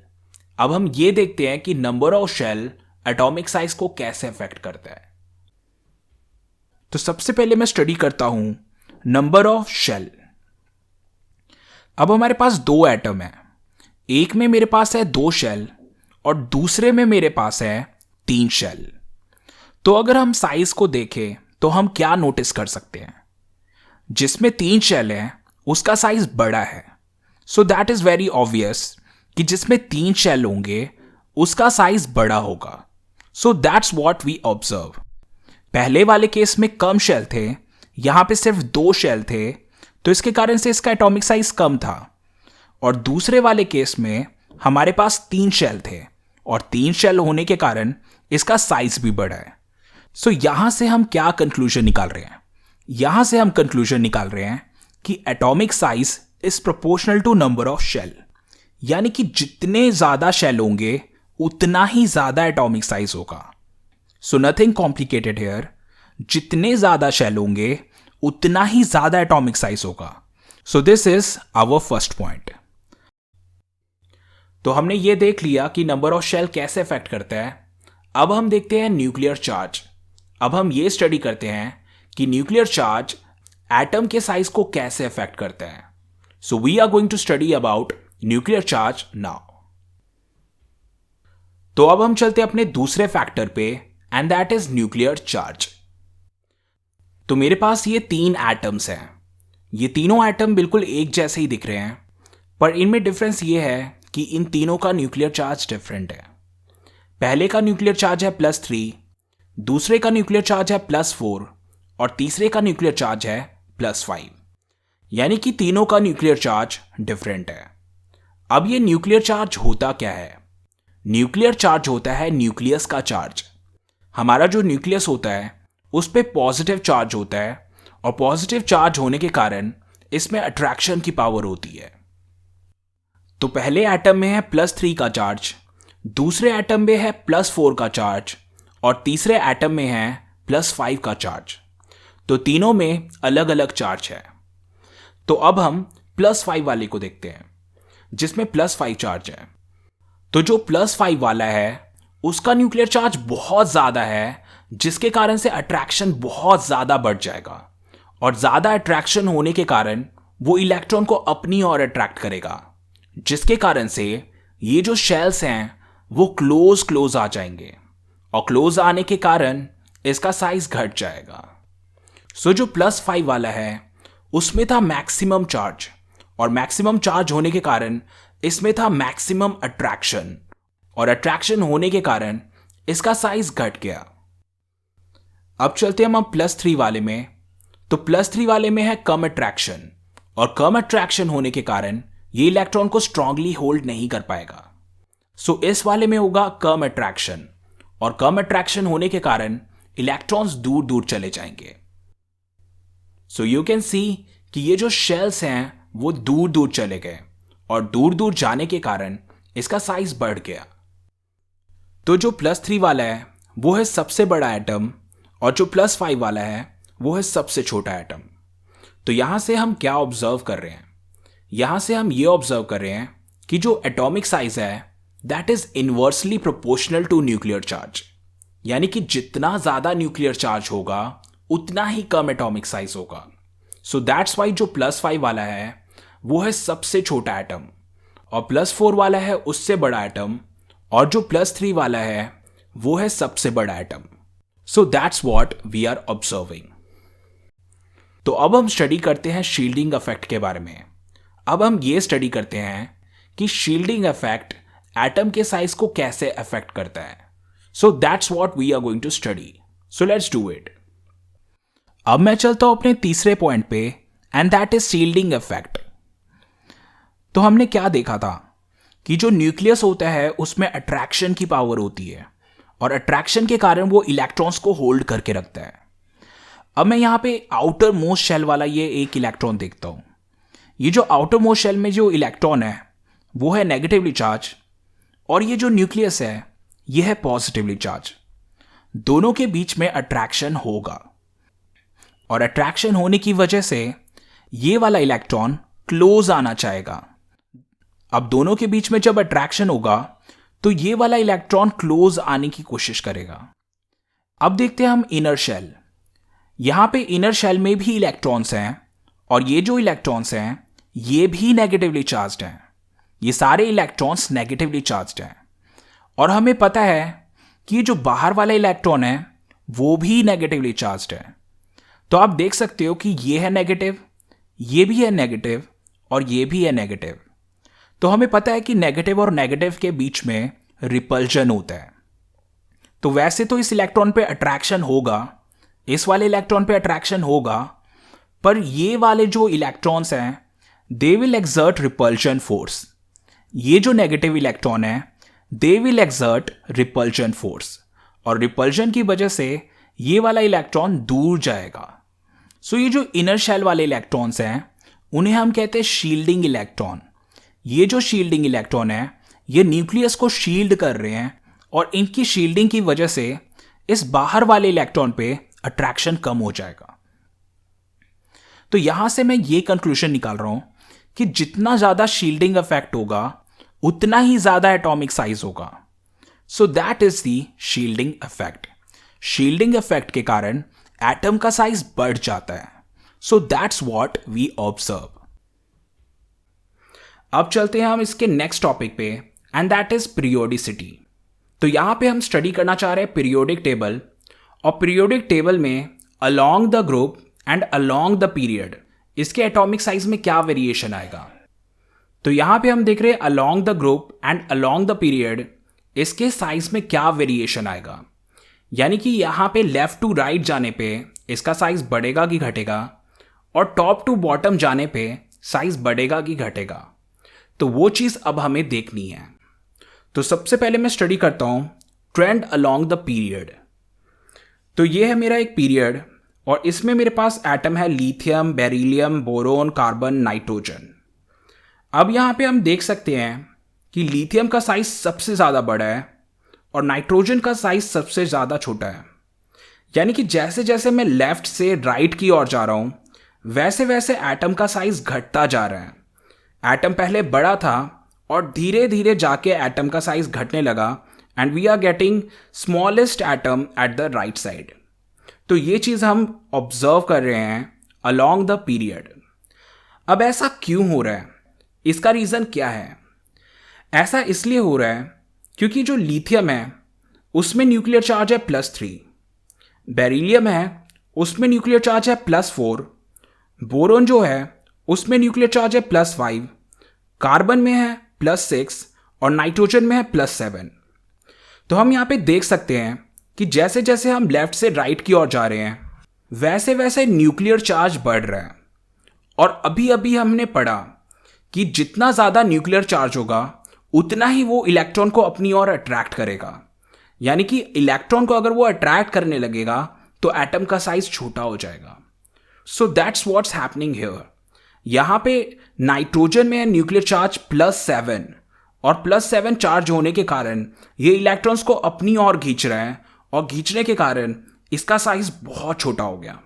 S1: अब हम ये देखते हैं कि number of shell atomic size को कैसे अफेक्ट करता है। तो सबसे पहले मैं स्टडी करता हूं नंबर ऑफ शेल। अब हमारे पास 2 एटम है, एक में मेरे पास है 2 शेल और दूसरे में मेरे पास है 3 शेल। तो अगर हम साइज को देखें तो हम क्या नोटिस कर सकते हैं, जिसमें 3 शेल है उसका साइज बड़ा है। So that is very obvious कि जिसमें 3 शेल होंगे उसका साइज बड़ा होगा। So that's what we observe. पहले वाले केस में कम शेल थे, यहां पे सिर्फ 2 शेल थे, तो इसके कारण से इसका एटॉमिक साइज कम था। और दूसरे वाले केस में हमारे पास 3 शेल थे और 3 शेल होने के कारण इसका साइज भी बड़ा है। सो यहां से हम क्या कंक्लूजन निकाल रहे हैं, यहां से हम कंक्लूजन निकाल रहे हैं कि atomic size is proportional to number of shell, यानी कि जितने ज्यादा शेल होंगे उतना ही ज्यादा एटॉमिक साइज होगा। सो नथिंग कॉम्प्लिकेटेड हियर, जितने ज्यादा शेल होंगे उतना ही ज्यादा एटॉमिक साइज होगा। So this is our first point. तो हमने ये देख लिया कि नंबर ऑफ शेल कैसे अफेक्ट करता है। अब हम देखते हैं न्यूक्लियर चार्ज। अब हम ये स्टडी करते हैं कि न्यूक्लियर चार्ज एटम के साइज को कैसे अफेक्ट करता है। So we are going to study about nuclear charge now. तो अब हम चलते अपने दूसरे फैक्टर पे and that is nuclear charge. तो मेरे पास ये 3 एटम्स हैं। ये तीनों एटम बिल्कुल एक जैसे ही दिख रहे हैं, पर इनमें डिफरेंस ये है कि इन तीनों का न्यूक्लियर चार्ज डिफरेंट है। पहले का न्यूक्लियर चार्ज है +3, दूसरे का न्यूक्लियर चार्ज है +4 और तीसरे का न्यूक्लियर चार्ज है +5। यानी कि तीनों का न्यूक्लियर चार्ज डिफरेंट है। अब ये न्यूक्लियर चार्ज होता क्या है? न्यूक्लियर चार्ज होता है न्यूक्लियस का चार्ज। हमारा जो न्यूक्लियस होता है उस पे पॉजिटिव चार्ज होता है और पॉजिटिव चार्ज होने के कारण इसमें अट्रैक्शन की पावर होती है। तो पहले एटम में है +3 का चार्ज, दूसरे एटम में है +4 का चार्ज और तीसरे एटम में है +5 का चार्ज। तो तीनों में अलग अलग चार्ज है। तो अब हम +5 वाले को देखते हैं जिसमें +5 चार्ज है। तो जो +5 वाला है उसका न्यूक्लियर चार्ज बहुत ज्यादा है, जिसके कारण से अट्रैक्शन बहुत ज्यादा बढ़ जाएगा और ज्यादा अट्रैक्शन होने के कारण वो इलेक्ट्रॉन को अपनी ओर अट्रैक्ट करेगा, जिसके कारण से ये जो शेल्स हैं वो क्लोज आ जाएंगे और क्लोज आने के कारण इसका साइज घट जाएगा। सो जो +5 वाला है उसमें था मैक्सिमम चार्ज और मैक्सिमम चार्ज होने के कारण इसमें था मैक्सिमम अट्रैक्शन और अट्रैक्शन होने के कारण इसका साइज घट गया। अब चलते हम +3 वाले में। तो +3 वाले में है कम अट्रैक्शन और कम अट्रैक्शन होने के कारण ये इलेक्ट्रॉन को स्ट्रांगली होल्ड नहीं कर पाएगा। सो इस वाले में होगा कम अट्रैक्शन और कम अट्रैक्शन होने के कारण इलेक्ट्रॉन्स दूर दूर चले जाएंगे। सो यू कैन सी कि ये जो शेल्स हैं वो दूर दूर चले गए और दूर दूर जाने के कारण इसका साइज बढ़ गया। तो जो +3 वाला है वो है सबसे बड़ा एटम और जो +5 वाला है वो है सबसे छोटा एटम। तो यहां से हम क्या ऑब्जर्व कर रहे हैं? यहां से हम ये ऑब्जर्व कर रहे हैं कि जो एटॉमिक साइज है that is inversely proportional to nuclear charge. यानी कि जितना ज्यादा न्यूक्लियर चार्ज होगा उतना ही कम एटॉमिक साइज होगा। सो दैट्स वाई जो +5 वाला है वो है सबसे छोटा एटम और +4 वाला है उससे बड़ा एटम और जो +3 वाला है वो है सबसे बड़ा atom. So that's what we are observing. तो अब हम स्टडी करते हैं शील्डिंग इफेक्ट के बारे में। अब हम ये स्टडी करते हैं कि शील्डिंग इफेक्ट एटम के साइज को कैसे अफेक्ट करता है। So that's what we are going to study. So let's do it. अब मैं चलता हूं अपने तीसरे पॉइंट पे and that is shielding effect. तो हमने क्या देखा था कि जो न्यूक्लियस होता है उसमें अट्रैक्शन की पावर होती है और अट्रैक्शन के कारण वो इलेक्ट्रॉन्स को होल्ड करके रखता है। अब मैं यहां पे आउटर मोस्ट शेल वाला ये एक इलेक्ट्रॉन देखता हूं। ये जो आउटर मोस्ट शेल में जो इलेक्ट्रॉन है वो है नेगेटिवली चार्ज और ये जो न्यूक्लियस है ये है पॉजिटिवली चार्ज। दोनों के बीच में अट्रैक्शन होगा और अट्रैक्शन होने की वजह से ये वाला इलेक्ट्रॉन क्लोज आना चाहेगा। अब दोनों के बीच में जब अट्रैक्शन होगा तो ये वाला इलेक्ट्रॉन क्लोज आने की कोशिश करेगा। अब देखते हैं हम इनर शेल। यहां पे इनर शेल में भी इलेक्ट्रॉन्स हैं और ये जो इलेक्ट्रॉन्स हैं ये भी नेगेटिवली चार्ज्ड हैं। ये सारे इलेक्ट्रॉन्स नेगेटिवली चार्ज्ड हैं और हमें पता है कि ये जो बाहर वाला इलेक्ट्रॉन है वो भी नेगेटिवली चार्ज्ड है। तो आप देख सकते हो कि ये है नेगेटिव, ये भी है नेगेटिव और ये भी है नेगेटिव। तो हमें पता है कि नेगेटिव और नेगेटिव के बीच में रिपल्जन होता है। तो वैसे तो इस इलेक्ट्रॉन पे अट्रैक्शन होगा, इस वाले इलेक्ट्रॉन पे अट्रैक्शन होगा, पर ये वाले जो इलेक्ट्रॉन्स हैं they will exert repulsion force. ये जो नेगेटिव इलेक्ट्रॉन है they will exert repulsion force और रिपल्जन की वजह से ये वाला इलेक्ट्रॉन दूर जाएगा। सो ये जो इनर शेल वाले इलेक्ट्रॉन्स हैं उन्हें हम कहते हैं शील्डिंग इलेक्ट्रॉन। ये जो शील्डिंग इलेक्ट्रॉन है ये न्यूक्लियस को शील्ड कर रहे हैं और इनकी शील्डिंग की वजह से इस बाहर वाले इलेक्ट्रॉन पे अट्रैक्शन कम हो जाएगा। तो यहां से मैं ये कंक्लूजन निकाल रहा हूं कि जितना ज्यादा शील्डिंग इफेक्ट होगा उतना ही ज्यादा एटॉमिक साइज होगा। So that is the shielding effect. Shielding effect के कारण एटम का साइज बढ़ जाता है। So that's what we observe. अब चलते हैं हम इसके नेक्स्ट टॉपिक पे एंड दैट इज पीरियोडिसिटी। तो यहां पे हम स्टडी करना चाह रहे हैं पीरियोडिक टेबल, और पीरियोडिक टेबल में along the group and along the period इसके एटॉमिक साइज में क्या वेरिएशन आएगा। तो यहां पे हम देख रहे हैं along the group and along the period इसके साइज में क्या वेरिएशन आएगा। यानी कि यहां पे लेफ्ट टू राइट जाने पे इसका साइज बढ़ेगा कि घटेगा, और टॉप टू बॉटम जाने पे साइज बढ़ेगा कि घटेगा। तो वो चीज अब हमें देखनी है। तो सबसे पहले मैं स्टडी करता हूं ट्रेंड अलोंग द पीरियड। तो ये है मेरा एक पीरियड, और इसमें मेरे पास एटम है lithium, beryllium, boron, carbon, nitrogen. अब यहां पे हम देख सकते हैं कि लिथियम का साइज सबसे ज़्यादा बड़ा है और नाइट्रोजन का साइज सबसे ज़्यादा छोटा है। यानी कि जैसे जैसे मैं लेफ्ट से राइट की ओर जा रहा हूं वैसे वैसे एटम का साइज घटता जा रहा है। एटम पहले बड़ा था और धीरे धीरे जाके एटम का साइज घटने लगा, and we are getting smallest atom at the right side. तो ये चीज़ हम ऑब्जर्व कर रहे हैं अलोंग द पीरियड। अब ऐसा क्यों हो रहा है, इसका रीज़न क्या है? ऐसा इसलिए हो रहा है क्योंकि जो लिथियम है उसमें न्यूक्लियर चार्ज है +3, बेरिलियम है उसमें न्यूक्लियर चार्ज है +4, बोरोन जो है उसमें न्यूक्लियर चार्ज है +5, कार्बन में है +6 और नाइट्रोजन में है +7। तो हम यहां पे देख सकते हैं कि जैसे जैसे हम लेफ्ट से राइट की ओर जा रहे हैं वैसे वैसे न्यूक्लियर चार्ज बढ़ रहा है। और अभी अभी हमने पढ़ा कि जितना ज़्यादा न्यूक्लियर चार्ज होगा उतना ही वो इलेक्ट्रॉन को अपनी ओर अट्रैक्ट करेगा। यानी कि इलेक्ट्रॉन को अगर वो अट्रैक्ट करने लगेगा तो एटम का साइज छोटा हो जाएगा। So that's what's happening here. यहां पे नाइट्रोजन में है न्यूक्लियर चार्ज +7, और +7 चार्ज होने के कारण ये इलेक्ट्रॉन्स को अपनी ओर खींच रहा है, और खींचने के कारण इसका साइज बहुत छोटा हो गया।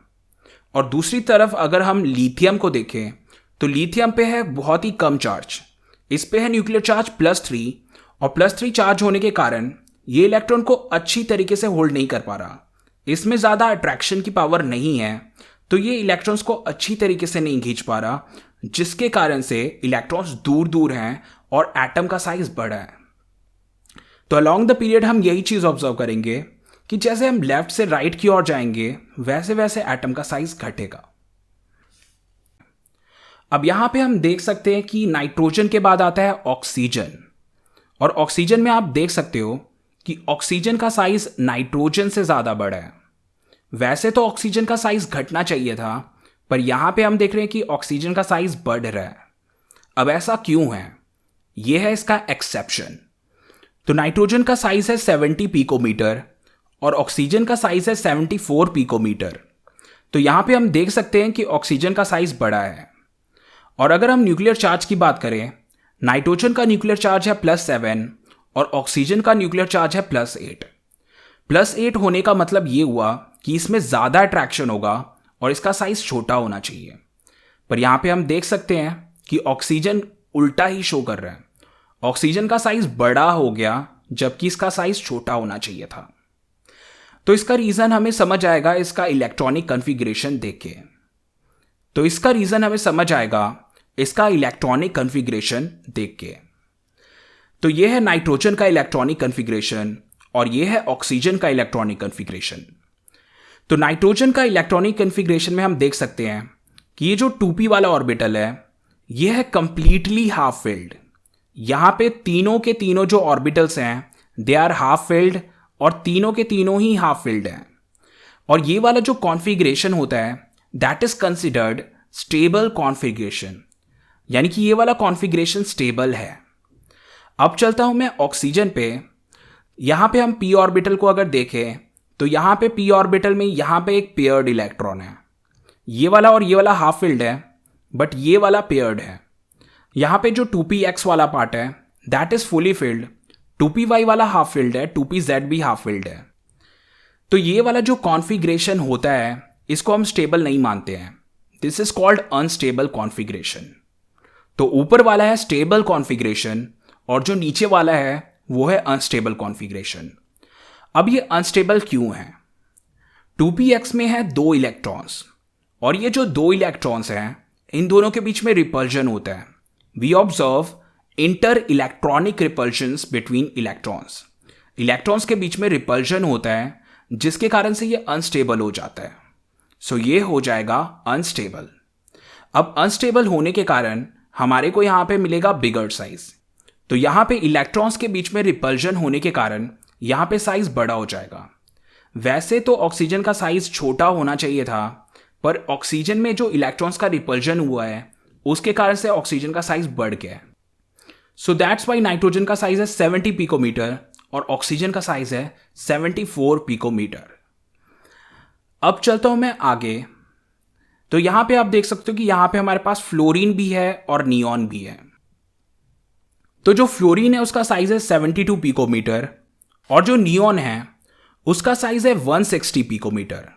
S1: और दूसरी तरफ अगर हम लिथियम को देखें तो लिथियम पे है बहुत ही कम चार्ज, इस पे है न्यूक्लियर चार्ज +3, और +3 चार्ज होने के कारण ये इलेक्ट्रॉन को अच्छी तरीके से होल्ड नहीं कर पा रहा, इसमें ज़्यादा अट्रैक्शन की पावर नहीं है, तो ये इलेक्ट्रॉन्स को अच्छी तरीके से नहीं खींच पा रहा, जिसके कारण से इलेक्ट्रॉन्स दूर दूर हैं और एटम का साइज बड़ा है। तो अलोंग द पीरियड हम यही चीज़ ऑब्जर्व करेंगे कि जैसे हम लेफ्ट से राइट की ओर जाएंगे वैसे वैसे एटम का साइज घटेगा। अब यहां पे हम देख सकते हैं कि नाइट्रोजन के बाद आता है ऑक्सीजन, और ऑक्सीजन में आप देख सकते हो कि ऑक्सीजन का साइज नाइट्रोजन से ज़्यादा बड़ा है। वैसे तो ऑक्सीजन का साइज घटना चाहिए था, पर यहां पे हम देख रहे हैं कि ऑक्सीजन का साइज बढ़ रहा है। अब ऐसा क्यों है? यह है इसका एक्सेप्शन। तो नाइट्रोजन का साइज है 70 पिकोमीटर और ऑक्सीजन का साइज है 74 पिकोमीटर। तो यहां पे हम देख सकते हैं कि ऑक्सीजन का साइज बड़ा है। और अगर हम न्यूक्लियर चार्ज की बात करें, नाइट्रोजन का न्यूक्लियर चार्ज है +7 और ऑक्सीजन का न्यूक्लियर चार्ज है +8। +8 होने का मतलब ये हुआ कि इसमें ज़्यादा अट्रैक्शन होगा और इसका साइज छोटा होना चाहिए। पर यहाँ पे हम देख सकते हैं कि ऑक्सीजन उल्टा ही शो कर रहा है, ऑक्सीजन का साइज बड़ा हो गया जबकि इसका साइज छोटा होना चाहिए था। तो इसका रीज़न हमें समझ आएगा इसका इलेक्ट्रॉनिक कॉन्फ़िगरेशन देख के। तो इसका रीज़न हमें समझ आएगा इसका इलेक्ट्रॉनिक कॉन्फ़िगरेशन देख के। तो यह है नाइट्रोजन का इलेक्ट्रॉनिक कॉन्फ़िगरेशन और यह है ऑक्सीजन का इलेक्ट्रॉनिक कॉन्फ़िगरेशन। तो नाइट्रोजन का इलेक्ट्रॉनिक कॉन्फ़िगरेशन में हम देख सकते हैं कि ये जो 2p वाला ऑर्बिटल है यह है कंप्लीटली हाफ फिल्ड। यहाँ पे तीनों के तीनों जो ऑर्बिटल्स हैं दे आर हाफ फिल्ड, और तीनों के तीनों ही हाफ फिल्ड हैं। और ये वाला जो कॉन्फ़िगरेशन होता है that is considered stable configuration, यानी कि ये वाला कॉन्फ़िगरेशन स्टेबल है। अब चलता हूं मैं ऑक्सीजन पे। यहां पे हम p ऑर्बिटल को अगर देखें तो यहां पे p ऑर्बिटल में यहां पे एक पेयर्ड इलेक्ट्रॉन है। ये वाला और ये वाला हाफ फिल्ड है, बट ये वाला पेयर्ड है। यहां पे जो 2px वाला पार्ट है that is fully filled, 2py वाला हाफ फिल्ड है, 2pz भी हाफ फिल्ड है। तो ये वाला जो कॉन्फ़िगरेशन होता है इसको हम स्टेबल नहीं मानते हैं, this is called unstable configuration. तो ऊपर वाला है स्टेबल कॉन्फ़िगरेशन और जो नीचे वाला है वो है अनस्टेबल कॉन्फ़िगरेशन। अब ये अनस्टेबल क्यों है? 2px में है 2 इलेक्ट्रॉन्स, और ये जो 2 इलेक्ट्रॉन्स हैं इन दोनों के बीच में रिपल्जन होता है। We observe inter electronic repulsions between electrons. Electrons के बीच में रिपल्जन होता है, जिसके कारण से ये अनस्टेबल हो जाता है। सो ये हो जाएगा अनस्टेबल। अब अनस्टेबल होने के कारण हमारे को यहां पे मिलेगा बिगर साइज। तो यहां पे इलेक्ट्रॉन्स के बीच में रिपल्जन होने के कारण यहां पे साइज बड़ा हो जाएगा। वैसे तो ऑक्सीजन का साइज छोटा होना चाहिए था, पर ऑक्सीजन में जो इलेक्ट्रॉन्स का रिपल्जन हुआ है उसके कारण से ऑक्सीजन का साइज बढ़ गया है। सो दैट्स वाई नाइट्रोजन का साइज है 70 पिकोमीटर और ऑक्सीजन का साइज है 74 पिकोमीटर। अब चलता हूं मैं आगे। तो यहां पे आप देख सकते हो कि यहां पे हमारे पास फ्लोरीन भी है और नियॉन भी है। तो जो फ्लोरीन है उसका साइज है 72 पिकोमीटर और जो नियॉन है उसका साइज है 160 पिकोमीटर।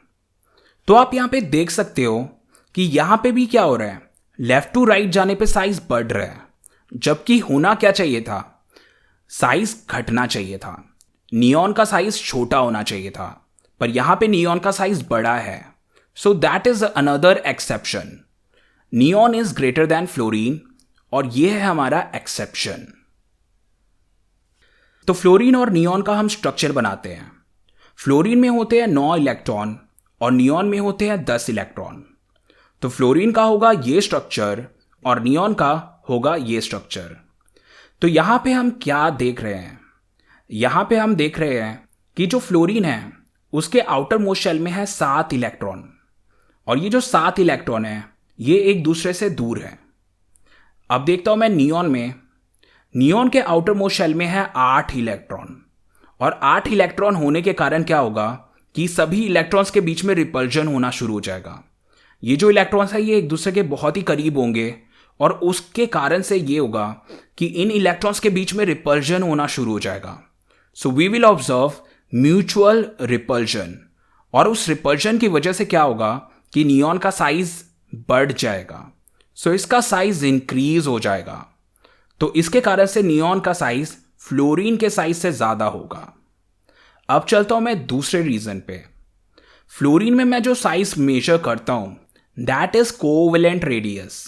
S1: तो आप यहां पे देख सकते हो कि यहां पे भी क्या हो रहा है, लेफ्ट टू राइट जाने पे साइज बढ़ रहा है, जबकि होना क्या चाहिए था, साइज घटना चाहिए था। नियॉन का साइज छोटा होना चाहिए था, पर यहां पे नियॉन का साइज बड़ा है। So that is another exception. Neon is greater than fluorine और यह है हमारा एक्सेप्शन। तो फ्लोरीन और नियॉन का हम स्ट्रक्चर बनाते हैं। फ्लोरीन में होते हैं 9 इलेक्ट्रॉन और नियॉन में होते हैं 10 इलेक्ट्रॉन। तो फ्लोरीन का होगा ये स्ट्रक्चर और नियॉन का होगा ये स्ट्रक्चर। तो यहां पे हम क्या देख रहे हैं, यहां पे हम देख रहे हैं कि जो फ्लोरीन है उसके आउटर मोस्ट शेल में है 7 इलेक्ट्रॉन और ये जो 7 इलेक्ट्रॉन है ये एक दूसरे से दूर है। अब देखता हूं मैं नियॉन में, नियॉन के आउटर मोस्ट शेल में है 8 इलेक्ट्रॉन और 8 इलेक्ट्रॉन होने के कारण क्या होगा कि सभी इलेक्ट्रॉन्स के बीच में रिपल्जन होना शुरू हो जाएगा। ये जो इलेक्ट्रॉन्स है ये एक दूसरे के बहुत ही करीब होंगे और उसके कारण से ये होगा कि इन इलेक्ट्रॉन्स के बीच में रिपल्जन होना शुरू हो जाएगा। So we will observe mutual repulsion और उस रिपल्जन की वजह से क्या होगा कि नियॉन का साइज बढ़ जाएगा। सो इसका साइज इंक्रीज हो जाएगा। तो इसके कारण से नियॉन का साइज फ्लोरीन के साइज से ज्यादा होगा। अब चलता हूं मैं दूसरे रीजन पे। फ्लोरीन में मैं जो साइज मेजर करता हूं that is covalent radius.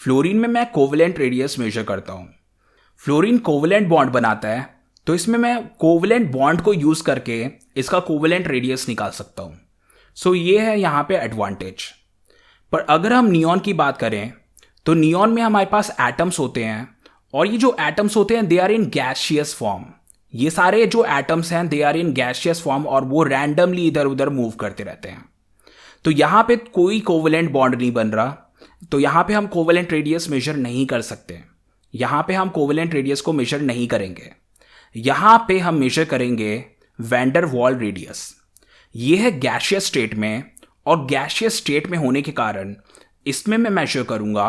S1: Fluorine में मैं कोवेलेंट रेडियस मेजर करता हूं। फ्लोरीन कोवेलेंट बॉन्ड बनाता है, तो इसमें मैं कोवेलेंट बॉन्ड को यूज करके इसका कोवेलेंट रेडियस निकाल सकता हूं। सो ये है यहां पे एडवांटेज। पर अगर हम नियॉन की बात करें तो नियॉन में हमारे पास एटम्स होते हैं और ये जो एटम्स होते हैं they are in gaseous form. ये सारे जो एटम्स हैं they are in gaseous form और वो रैंडमली इधर उधर मूव करते रहते हैं। तो यहां पे कोई कोवेलेंट बॉन्ड नहीं बन रहा, तो यहां पे हम कोवेलेंट रेडियस मेजर नहीं कर सकते। यहां पे हम कोवेलेंट रेडियस को मेजर नहीं करेंगे। यहां पे हम मेजर करेंगे वैन डर वाल रेडियस। ये है गैसियस स्टेट में और गैसियस स्टेट में होने के कारण इसमें मैं मेजर करूंगा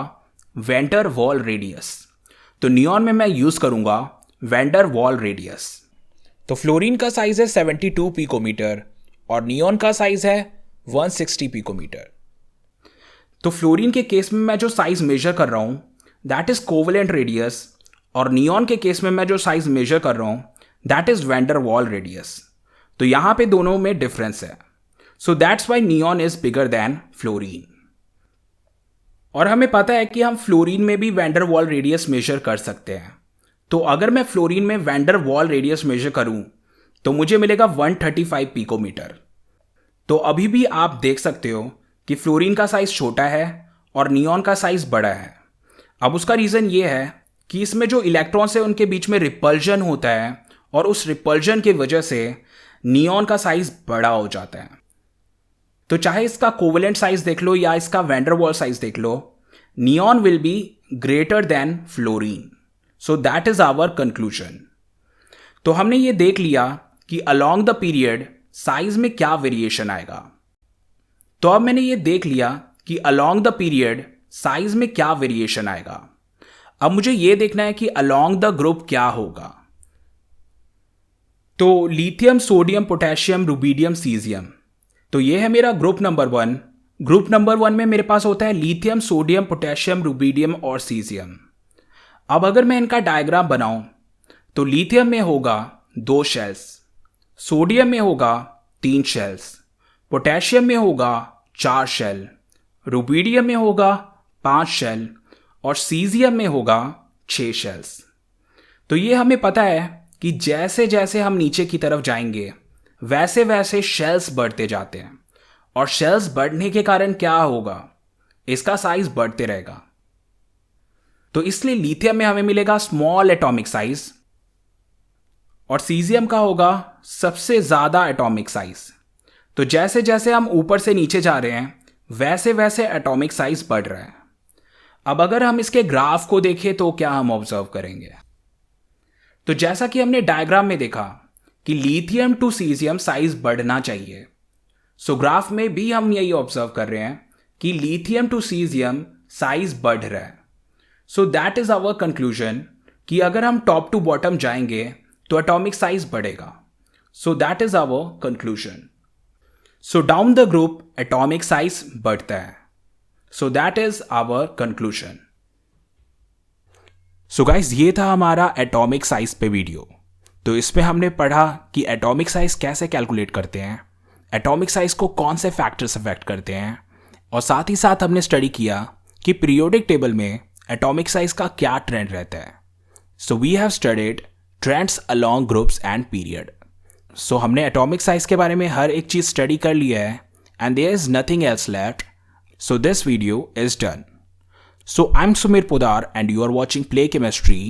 S1: वैन डर वाल रेडियस। तो नियॉन में मैं यूज करूंगा वैन डर वाल रेडियस। तो फ्लोरीन का साइज है 72 पिकोमीटर और नियॉन का साइज है 160 पिकोमीटर। तो फ्लोरीन के केस में मैं जो साइज मेजर कर रहा हूं दैट इज कोवेलेंट रेडियस और नियॉन के केस में मैं जो साइज मेजर कर रहा हूं that is van der Waals radius. तो यहां पे दोनों में डिफरेंस है। So that's why neon is bigger than fluorine. और हमें पता है कि हम फ्लोरीन में भी van der Waals radius major कर सकते हैं। तो अगर मैं फ्लोरीन में van der Waals radius major करूं तो मुझे मिलेगा 135 पिकोमीटर। तो अभी भी आप देख सकते हो कि फ्लोरीन का साइज छोटा है और नियॉन का साइज बड़ा है। अब उसका रीजन ये है कि इसमें जो इलेक्ट्रॉन्स है उनके बीच में रिपल्जन होता है और उस रिपल्जन की वजह से नियॉन का साइज बड़ा हो जाता है। तो चाहे इसका कोवेलेंट साइज देख लो या इसका वैन डर वाल साइज देख लो, neon will be greater than fluorine. So that is our conclusion. तो हमने ये देख लिया कि अलोंग द पीरियड साइज में क्या वेरिएशन आएगा। तो अब मैंने ये देख लिया कि अलोंग द पीरियड साइज में क्या वेरिएशन आएगा। अब मुझे ये देखना है कि अलोंग द ग्रुप क्या होगा। तो lithium, sodium, potassium, rubidium, caesium. तो ये है मेरा ग्रुप नंबर 1। ग्रुप नंबर 1 में मेरे पास होता है लिथियम, सोडियम, पोटेशियम, रुबीडियम और सीजियम। अब अगर मैं इनका डायग्राम बनाऊं तो लिथियम में होगा 2 शेल्स, सोडियम में होगा 3 शेल्स, पोटेशियम में होगा 4 शेल, रुबीडियम में होगा 5 शेल और सीजियम में होगा 6 शेल्स। तो ये हमें पता है कि जैसे जैसे हम नीचे की तरफ जाएंगे वैसे वैसे शेल्स बढ़ते जाते हैं, और शेल्स बढ़ने के कारण क्या होगा, इसका साइज बढ़ते रहेगा। तो इसलिए लिथियम में हमें मिलेगा स्मॉल एटॉमिक साइज और सीजियम का होगा सबसे ज्यादा एटॉमिक साइज। तो जैसे जैसे हम ऊपर से नीचे जा रहे हैं वैसे वैसे एटॉमिक साइज बढ़ रहा है। अब अगर हम इसके ग्राफ को देखें तो क्या हम ऑब्जर्व करेंगे, तो जैसा कि हमने डायग्राम में देखा कि लिथियम टू सीजियम साइज बढ़ना चाहिए, सो ग्राफ में भी हम यही ऑब्जर्व कर रहे हैं कि लिथियम टू सीजियम साइज बढ़ रहा है। So that is our conclusion कि अगर हम टॉप टू बॉटम जाएंगे तो एटॉमिक साइज बढ़ेगा। So that is our conclusion. So down the group atomic size बढ़ता है। So that is our conclusion. So guys, ये था हमारा एटॉमिक साइज पे वीडियो। तो इसमें हमने पढ़ा कि एटॉमिक साइज कैसे कैलकुलेट करते हैं, एटॉमिक साइज को कौन से फैक्टर्स अफेक्ट करते हैं, और साथ ही साथ हमने स्टडी किया कि पीरियोडिक टेबल में एटॉमिक साइज का क्या ट्रेंड रहता है। So we have studied trends along groups and period. So हमने एटॉमिक साइज के बारे में हर एक चीज स्टडी कर लिया है and there is nothing else left. So this video is done. So I am Sumir Podar and you are watching Play Chemistry,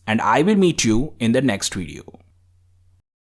S1: and I will meet you in the next video.